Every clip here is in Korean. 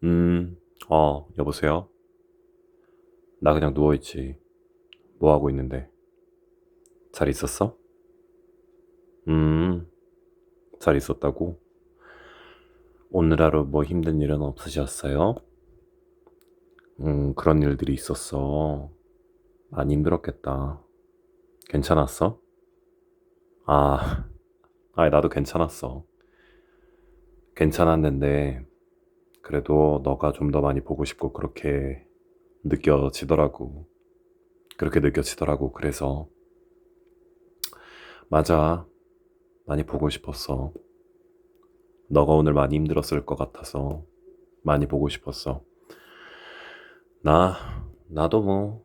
음, 여보세요? 나 그냥 누워있지. 뭐 하고 있는데? 잘 있었어? 음, 잘 있었다고? 오늘 하루 뭐 힘든 일은 없으셨어요? 그런 일들이 있었어. 많이 힘들었겠다. 괜찮았어? 아, 나도 괜찮았어. 괜찮았는데, 그래도 너가 좀 더 많이 보고 싶고, 그렇게 느껴지더라고. 그렇게 느껴지더라고. 그래서, 맞아. 많이 보고 싶었어. 너가 오늘 많이 힘들었을 것 같아서 많이 보고 싶었어. 나도 뭐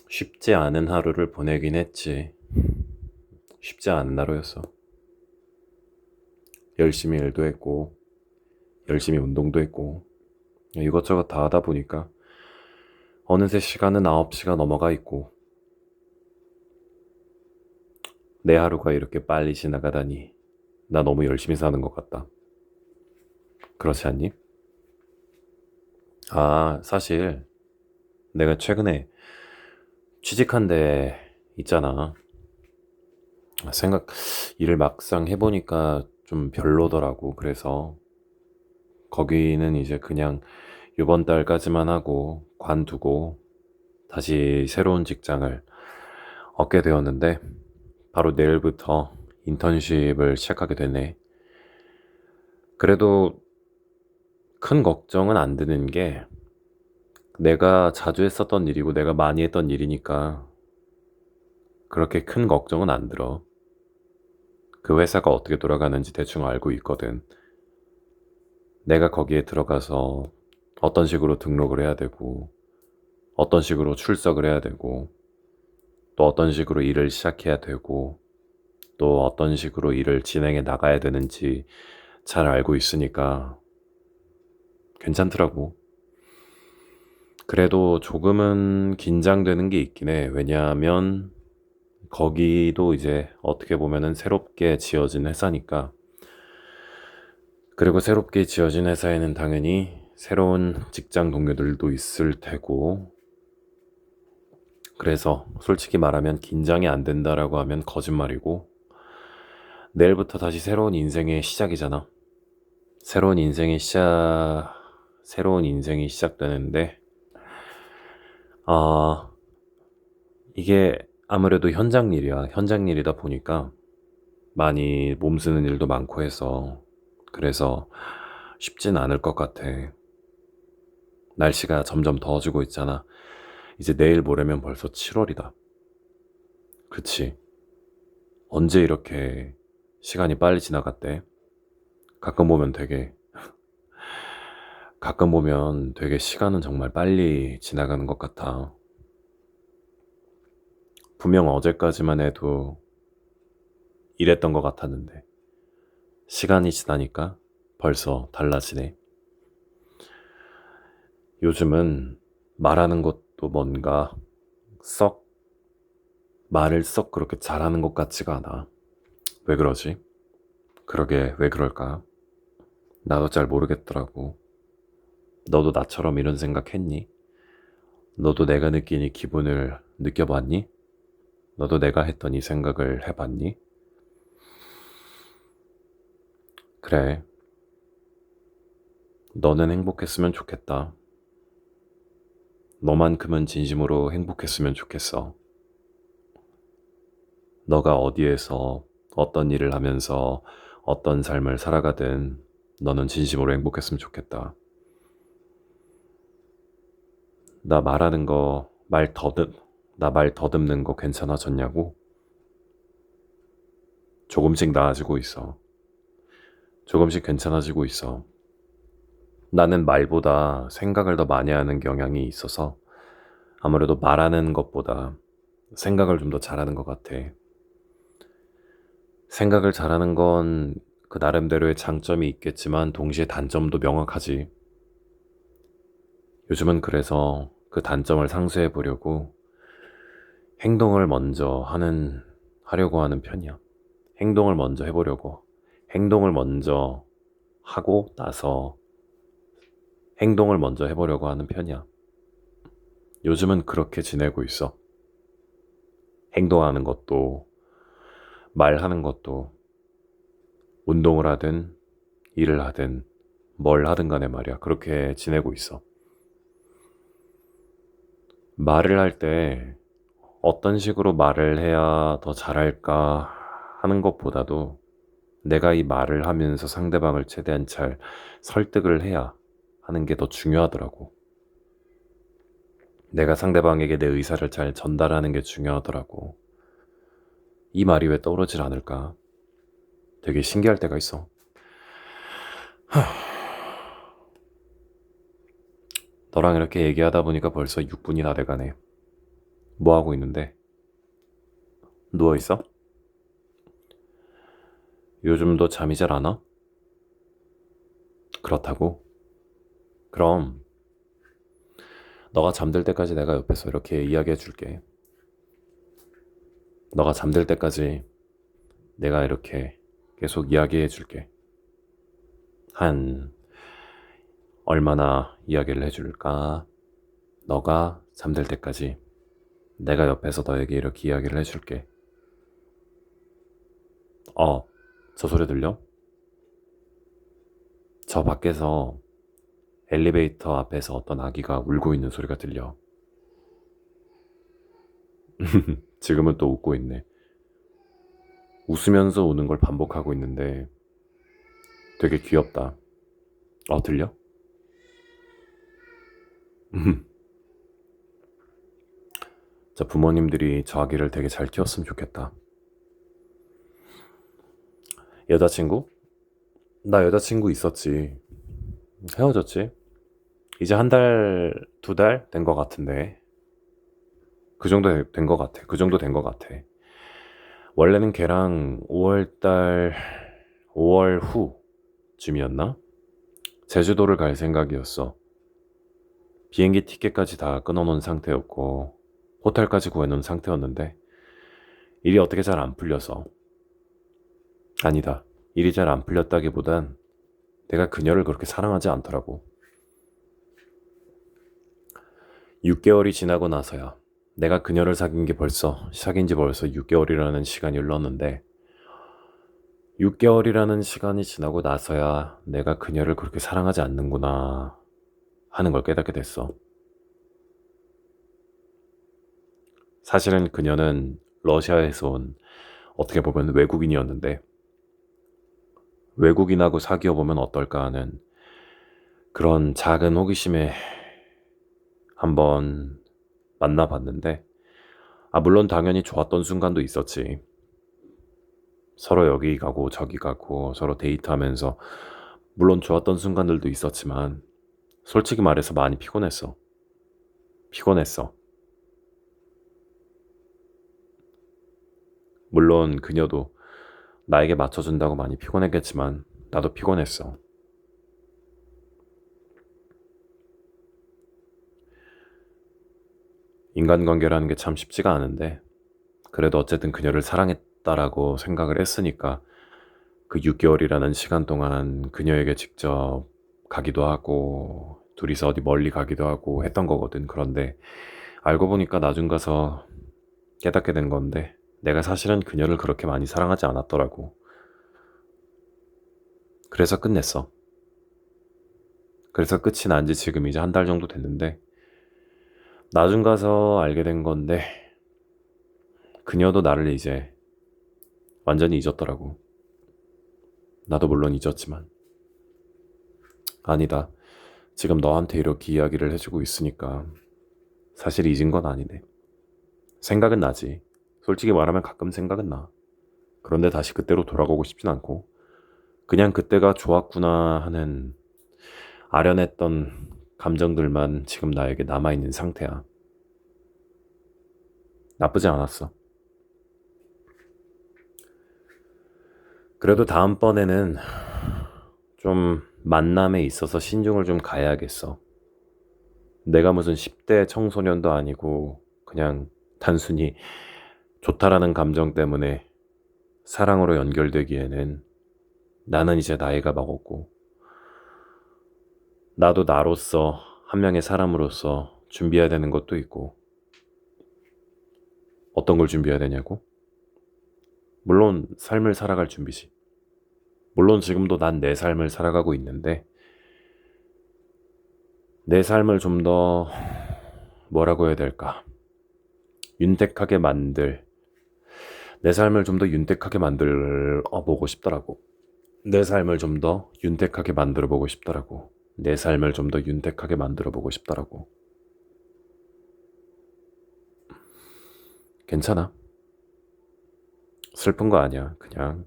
쉽지 않은 하루를 보내긴 했지. 쉽지 않은 하루였어. 열심히 일도 했고, 열심히 운동도 했고, 이것저것 다 하다 보니까 어느새 시간은 9시가 넘어가 있고, 내 하루가 이렇게 빨리 지나가다니, 나 너무 열심히 사는 것 같다. 그렇지 않니? 사실 내가 최근에 취직한 데 있잖아. 생각, 일을 막상 해보니까 좀 별로더라고. 그래서 거기는 이제 그냥 이번 달까지만 하고 관두고 다시 새로운 직장을 얻게 되었는데 바로 내일부터 인턴십을 시작하게 되네. 그래도 큰 걱정은 안 드는 게 내가 자주 했었던 일이고 내가 많이 했던 일이니까 그렇게 큰 걱정은 안 들어. 그 회사가 어떻게 돌아가는지 대충 알고 있거든. 내가 거기에 들어가서 어떤 식으로 등록을 해야 되고 어떤 식으로 출석을 해야 되고 또 어떤 식으로 일을 시작해야 되고 또 어떤 식으로 일을 진행해 나가야 되는지 잘 알고 있으니까 괜찮더라고. 그래도 조금은 긴장되는 게 있긴 해. 왜냐하면 거기도 이제 어떻게 보면은 새롭게 지어진 회사니까. 그리고 새롭게 지어진 회사에는 당연히 새로운 직장 동료들도 있을 테고. 그래서 솔직히 말하면 긴장이 안 된다라고 하면 거짓말이고, 내일부터 다시 새로운 인생의 시작이잖아. 새로운 인생의 시작, 새로운 인생이 시작되는데, 아, 이게 아무래도 현장 일이야. 현장 일이다 보니까 많이 몸 쓰는 일도 많고 해서, 그래서 쉽진 않을 것 같아. 날씨가 점점 더워지고 있잖아. 이제 내일 모레면 벌써 7월이다. 그치? 언제 이렇게 시간이 빨리 지나갔대? 가끔 보면 되게, 가끔 보면 되게 시간은 정말 빨리 지나가는 것 같아. 분명 어제까지만 해도 이랬던 것 같았는데, 시간이 지나니까 벌써 달라지네. 요즘은 말하는 것도 뭔가 썩, 말을 썩 그렇게 잘하는 것 같지가 않아. 왜 그러지? 그러게, 왜 그럴까? 나도 잘 모르겠더라고. 너도 나처럼 이런 생각 했니? 너도 내가 느낀 이 기분을 느껴봤니? 너도 내가 했던 이 생각을 해봤니? 그래, 너는 행복했으면 좋겠다. 너만큼은 진심으로 행복했으면 좋겠어. 너가 어디에서 어떤 일을 하면서 어떤 삶을 살아가든 너는 진심으로 행복했으면 좋겠다. 나 말하는 거, 나 말 더듬는 거 괜찮아졌냐고? 조금씩 나아지고 있어. 조금씩 괜찮아지고 있어. 나는 말보다 생각을 더 많이 하는 경향이 있어서 아무래도 말하는 것보다 생각을 좀 더 잘하는 것 같아. 생각을 잘하는 건 그 나름대로의 장점이 있겠지만 동시에 단점도 명확하지. 요즘은 그래서 그 단점을 상쇄해 보려고 행동을 먼저 하려고 하는 편이야. 행동을 먼저 해보려고. 행동을 먼저 하고 나서 행동을 먼저 해보려고 하는 편이야. 요즘은 그렇게 지내고 있어. 행동하는 것도, 말하는 것도, 운동을 하든, 일을 하든, 뭘 하든 간에 말이야. 그렇게 지내고 있어. 말을 할 때 어떤 식으로 말을 해야 더 잘할까 하는 것보다도 내가 이 말을 하면서 상대방을 최대한 잘 설득을 해야 하는 게 더 중요하더라고. 내가 상대방에게 내 의사를 잘 전달하는 게 중요하더라고. 이 말이 왜 떠오르질 않을까? 되게 신기할 때가 있어. 너랑 이렇게 얘기하다 보니까 벌써 6분이나 돼가네. 뭐 하고 있는데? 누워있어? 요즘도 잠이 잘 안 와? 그렇다고? 그럼 너가 잠들 때까지 내가 옆에서 이렇게 이야기해 줄게. 너가 잠들 때까지 내가 이렇게 계속 이야기해 줄게. 한 얼마나 이야기를 해줄까? 너가 잠들 때까지 내가 옆에서 너에게 이렇게 이야기를 해줄게. 저 소리 들려? 저 밖에서 엘리베이터 앞에서 어떤 아기가 울고 있는 소리가 들려. 지금은 또 웃고 있네. 웃으면서 우는 걸 반복하고 있는데 되게 귀엽다. 들려? 자, 부모님들이 저 아기를 되게 잘 키웠으면 좋겠다. 여자친구? 나 여자친구 있었지. 헤어졌지. 이제 한 달, 2달 된 것 같은데. 그 정도 된 것 같아. 그 정도 된 것 같아. 원래는 걔랑 5월 후쯤이었나? 제주도를 갈 생각이었어. 비행기 티켓까지 다 끊어놓은 상태였고, 호텔까지 구해놓은 상태였는데, 일이 어떻게 잘 안 풀려서. 아니다. 일이 잘 안 풀렸다기보단 내가 그녀를 그렇게 사랑하지 않더라고. 6개월이 지나고 나서야 내가 그녀를 사귄 지 벌써 6개월이라는 시간이 흘렀는데 6개월이라는 시간이 지나고 나서야 내가 그녀를 그렇게 사랑하지 않는구나 하는 걸 깨닫게 됐어. 사실은 그녀는 러시아에서 온 어떻게 보면 외국인이었는데 외국인하고 사귀어 보면 어떨까 하는 그런 작은 호기심에 한번 만나봤는데 물론 당연히 좋았던 순간도 있었지. 서로 여기 가고 저기 가고 서로 데이트하면서 물론 좋았던 순간들도 있었지만 솔직히 말해서 많이 피곤했어. 피곤했어. 물론 그녀도 나에게 맞춰준다고 많이 피곤했겠지만 나도 피곤했어. 인간관계라는 게 참 쉽지가 않은데 그래도 어쨌든 그녀를 사랑했다라고 생각을 했으니까 그 6개월이라는 시간 동안 그녀에게 직접 가기도 하고 둘이서 어디 멀리 가기도 하고 했던 거거든. 그런데 알고 보니까 나중 가서 깨닫게 된 건데 내가 사실은 그녀를 그렇게 많이 사랑하지 않았더라고. 그래서 끝냈어. 그래서 끝이 난 지 지금 이제 한 달 정도 됐는데 나중 가서 알게 된 건데 그녀도 나를 이제 완전히 잊었더라고. 나도 물론 잊었지만 아니다. 지금 너한테 이렇게 이야기를 해주고 있으니까 사실 잊은 건 아니네. 생각은 나지. 솔직히 말하면 가끔 생각은 나. 그런데 다시 그때로 돌아가고 싶진 않고 그냥 그때가 좋았구나 하는 아련했던 감정들만 지금 나에게 남아있는 상태야. 나쁘지 않았어. 그래도 다음번에는 좀 만남에 있어서 신중을 좀 가야겠어. 내가 무슨 10대 청소년도 아니고 그냥 단순히 좋다라는 감정 때문에 사랑으로 연결되기에는 나는 이제 나이가 먹었고 나도 나로서 한 명의 사람으로서 준비해야 되는 것도 있고. 어떤 걸 준비해야 되냐고? 물론 삶을 살아갈 준비지. 물론 지금도 난 내 삶을 살아가고 있는데 내 삶을 좀 더 뭐라고 해야 될까? 윤택하게 만들 내 삶을 좀 더 윤택하게 만들어 보고 싶더라고. 내 삶을 좀 더 윤택하게 만들어 보고 싶더라고. 내 삶을 좀 더 윤택하게 만들어 보고 싶더라고. 괜찮아. 슬픈 거 아니야. 그냥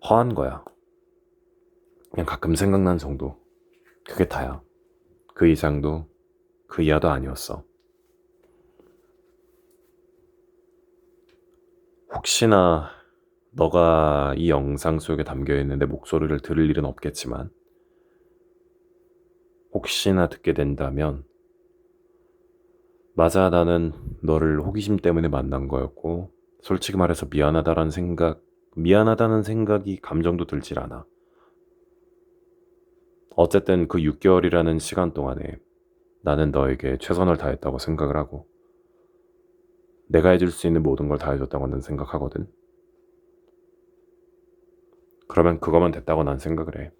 허한 거야. 그냥 가끔 생각난 정도. 그게 다야. 그 이상도 그 이하도 아니었어. 혹시나 너가 이 영상 속에 담겨 있는 내 목소리를 들을 일은 없겠지만 혹시나 듣게 된다면 맞아, 나는 너를 호기심 때문에 만난 거였고 솔직히 말해서 미안하다는 생각이 감정도 들질 않아. 어쨌든 그 6개월이라는 시간 동안에 나는 너에게 최선을 다했다고 생각을 하고 내가 해줄 수 있는 모든 걸 다 해줬다고 난 생각하거든. 그러면 그거만 됐다고 난 생각을 해.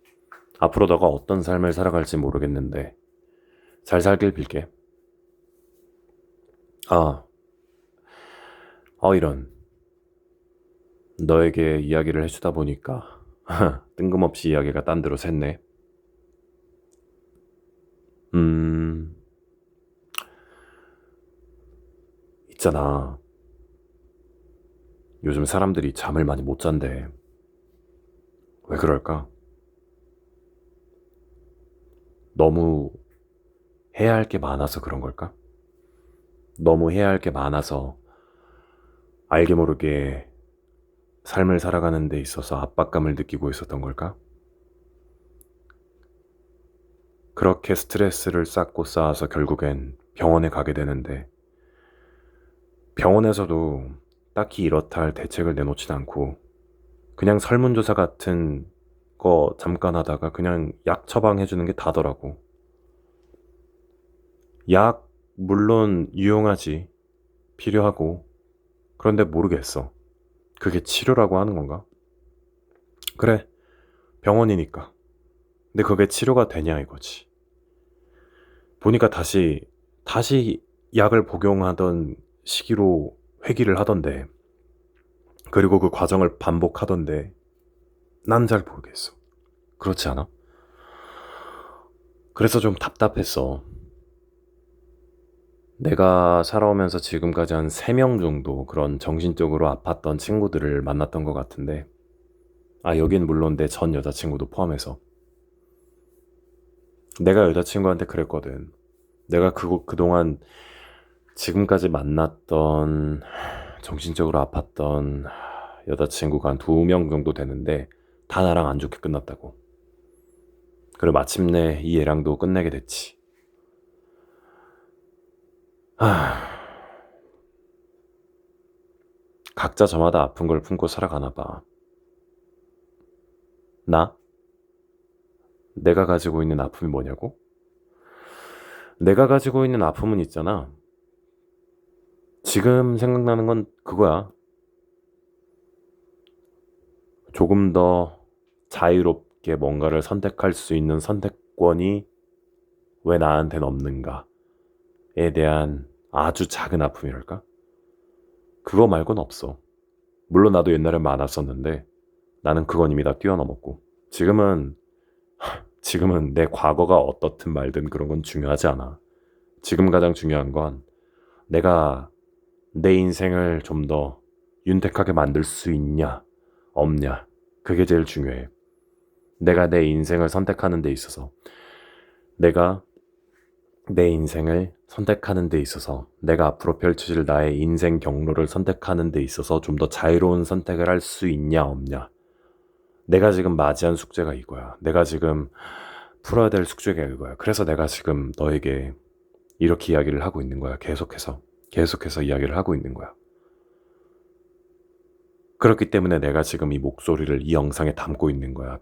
앞으로 너가 어떤 삶을 살아갈지 모르겠는데 잘 살길 빌게. 아, 이런. 너에게 이야기를 해주다 보니까 뜬금없이 이야기가 딴 데로 샜네. 음, 있잖아. 요즘 사람들이 잠을 많이 못 잔대. 왜 그럴까? 너무 해야 할 게 많아서 그런 걸까? 너무 해야 할 게 많아서 알게 모르게 삶을 살아가는 데 있어서 압박감을 느끼고 있었던 걸까? 그렇게 스트레스를 쌓고 쌓아서 결국엔 병원에 가게 되는데 병원에서도 딱히 이렇다 할 대책을 내놓진 않고 그냥 설문조사 같은 거 잠깐 하다가 그냥 약 처방해주는 게 다더라고. 약, 물론 유용하지. 필요하고. 그런데 모르겠어. 그게 치료라고 하는 건가? 그래, 병원이니까. 근데 그게 치료가 되냐 이거지. 보니까 다시 약을 복용하던 시기로 회귀를 하던데, 그리고 그 과정을 반복하던데, 난 잘 모르겠어. 그렇지 않아? 그래서 좀 답답했어. 내가 살아오면서 지금까지 한 3명 정도 그런 정신적으로 아팠던 친구들을 만났던 것 같은데, 여긴 물론 내 전 여자친구도 포함해서. 내가 여자친구한테 그랬거든. 내가 그동안 지금까지 만났던 정신적으로 아팠던 여자친구가 한 2명 정도 되는데, 다 나랑 안 좋게 끝났다고. 그리고 마침내 이 애랑도 끝내게 됐지. 하, 각자 저마다 아픈 걸 품고 살아가나 봐. 나? 내가 가지고 있는 아픔이 뭐냐고? 내가 가지고 있는 아픔은 있잖아. 지금 생각나는 건 그거야. 조금 더 자유롭게 뭔가를 선택할 수 있는 선택권이 왜 나한테는 없는가에 대한 아주 작은 아픔이랄까? 그거 말고는 없어. 물론 나도 옛날엔 많았었는데 나는 그건 이미 다 뛰어넘었고 지금은 내 과거가 어떻든 말든 그런 건 중요하지 않아. 지금 가장 중요한 건 내가 내 인생을 좀 더 윤택하게 만들 수 있냐, 없냐. 그게 제일 중요해. 내가 내 인생을 선택하는 데 있어서, 내가 내 인생을 선택하는 데 있어서, 내가 앞으로 펼쳐질 나의 인생 경로를 선택하는 데 있어서 좀 더 자유로운 선택을 할 수 있냐, 없냐. 내가 지금 맞이한 숙제가 이거야. 내가 지금 풀어야 될 숙제가 이거야. 그래서 내가 지금 너에게 이렇게 이야기를 하고 있는 거야. 계속해서 이야기를 하고 있는 거야. 그렇기 때문에 내가 지금 이 목소리를 이 영상에 담고 있는 거야.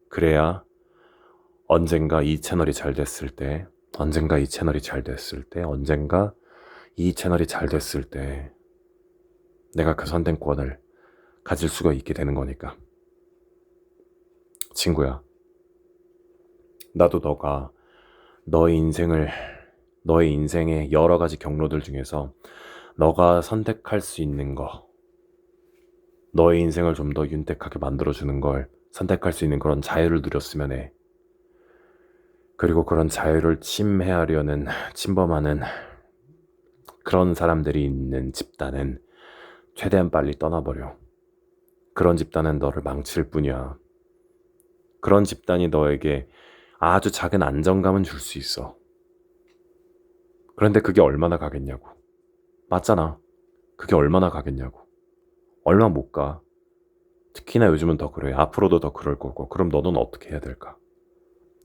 그래야 언젠가 이 채널이 잘 됐을 때, 언젠가 이 채널이 잘 됐을 때, 언젠가 이 채널이 잘 됐을 때 내가 그 선택권을 가질 수가 있게 되는 거니까. 친구야, 나도 너가 너의 인생을, 너의 인생의 여러 가지 경로들 중에서 너가 선택할 수 있는 거, 너의 인생을 좀 더 윤택하게 만들어주는 걸 선택할 수 있는 그런 자유를 누렸으면 해. 그리고 그런 자유를 침해하려는, 침범하는 그런 사람들이 있는 집단은 최대한 빨리 떠나버려. 그런 집단은 너를 망칠 뿐이야. 그런 집단이 너에게 아주 작은 안정감은 줄 수 있어. 그런데 그게 얼마나 가겠냐고. 맞잖아. 그게 얼마나 가겠냐고. 얼마 못 가. 특히나 요즘은 더 그래. 앞으로도 더 그럴 거고. 그럼 너는 어떻게 해야 될까?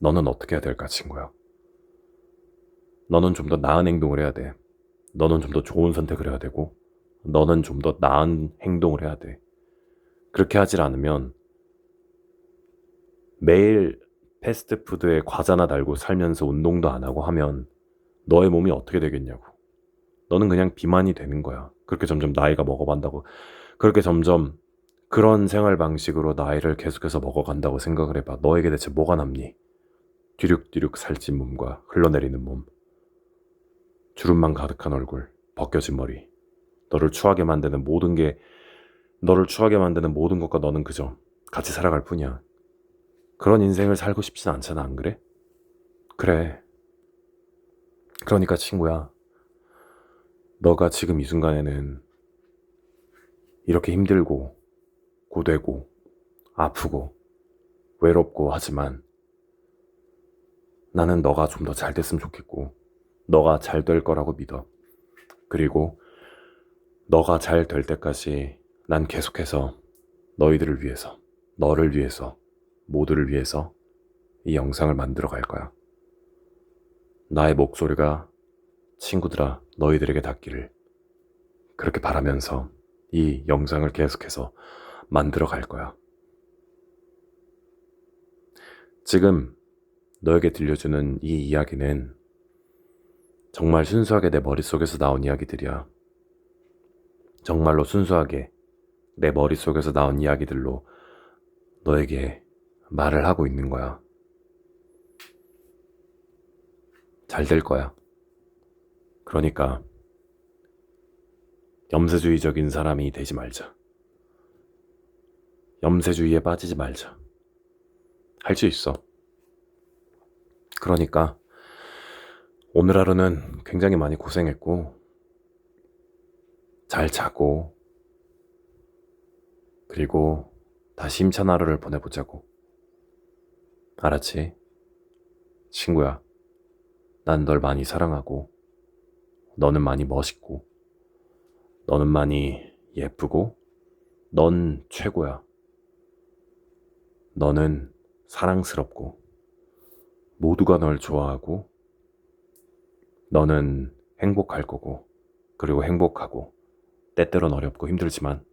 너는 어떻게 해야 될까, 친구야? 너는 좀 더 나은 행동을 해야 돼. 너는 좀 더 좋은 선택을 해야 되고, 너는 좀 더 나은 행동을 해야 돼. 그렇게 하질 않으면 매일 패스트푸드에 과자나 달고 살면서 운동도 안 하고 하면 너의 몸이 어떻게 되겠냐고. 너는 그냥 비만이 되는 거야. 그렇게 점점 나이가 먹어간다고. 그렇게 점점 그런 생활 방식으로 나이를 계속해서 먹어간다고 생각을 해봐. 너에게 대체 뭐가 남니? 뒤룩뒤룩 살찐 몸과 흘러내리는 몸, 주름만 가득한 얼굴, 벗겨진 머리. 너를 추하게 만드는 모든 게, 너를 추하게 만드는 모든 것과 너는 그저 같이 살아갈 뿐이야. 그런 인생을 살고 싶진 않잖아, 안 그래? 그래. 그러니까 친구야, 너가 지금 이 순간에는 이렇게 힘들고 고되고 아프고 외롭고 하지만 나는 너가 좀 더 잘 됐으면 좋겠고 너가 잘 될 거라고 믿어. 그리고 너가 잘 될 때까지 난 계속해서 너희들을 위해서, 너를 위해서, 모두를 위해서 이 영상을 만들어 갈 거야. 나의 목소리가 친구들아 너희들에게 닿기를 그렇게 바라면서 이 영상을 계속해서 만들어 갈 거야. 지금 너에게 들려주는 이 이야기는 정말 순수하게 내 머릿속에서 나온 이야기들이야. 정말로 순수하게 내 머릿속에서 나온 이야기들로 너에게 말을 하고 있는 거야. 잘 될 거야. 그러니까 염세주의적인 사람이 되지 말자. 염세주의에 빠지지 말자. 할 수 있어. 그러니까 오늘 하루는 굉장히 많이 고생했고 잘 자고 그리고 다시 힘찬 하루를 보내보자고. 알았지? 친구야, 난 널 많이 사랑하고 너는 많이 멋있고 너는 많이 예쁘고 넌 최고야. 너는 사랑스럽고 모두가 널 좋아하고 너는 행복할 거고 그리고 행복하고 때때론 어렵고 힘들지만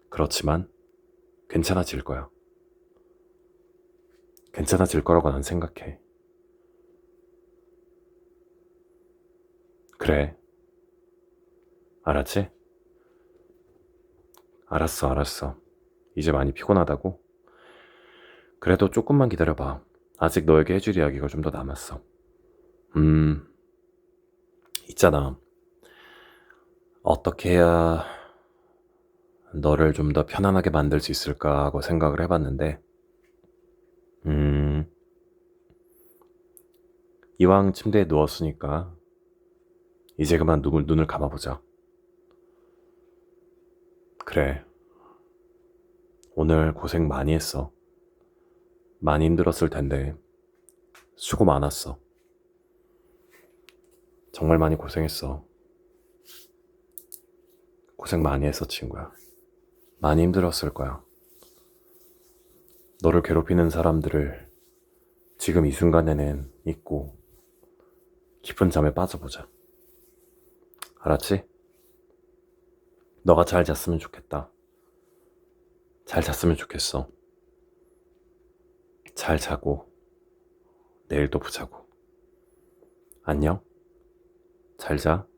그렇지만 괜찮아질 거야. 괜찮아질 거라고 난 생각해. 그래. 알았지? 알았어. 이제 많이 피곤하다고? 그래도 조금만 기다려봐. 아직 너에게 해줄 이야기가 좀 더 남았어. 있잖아. 어떻게 해야 너를 좀 더 편안하게 만들 수 있을까 하고 생각을 해봤는데, 음, 이왕 침대에 누웠으니까 이제 그만 눈을 감아보자. 그래. 오늘 고생 많이 했어. 많이 힘들었을 텐데 수고 많았어. 정말 많이 고생했어. 고생 많이 했어, 친구야. 많이 힘들었을 거야. 너를 괴롭히는 사람들을 지금 이 순간에는 잊고 깊은 잠에 빠져보자. 알았지? 너가 잘 잤으면 좋겠다. 잘 잤으면 좋겠어. 잘 자고 내일 또 보자고. 안녕. 잘 자.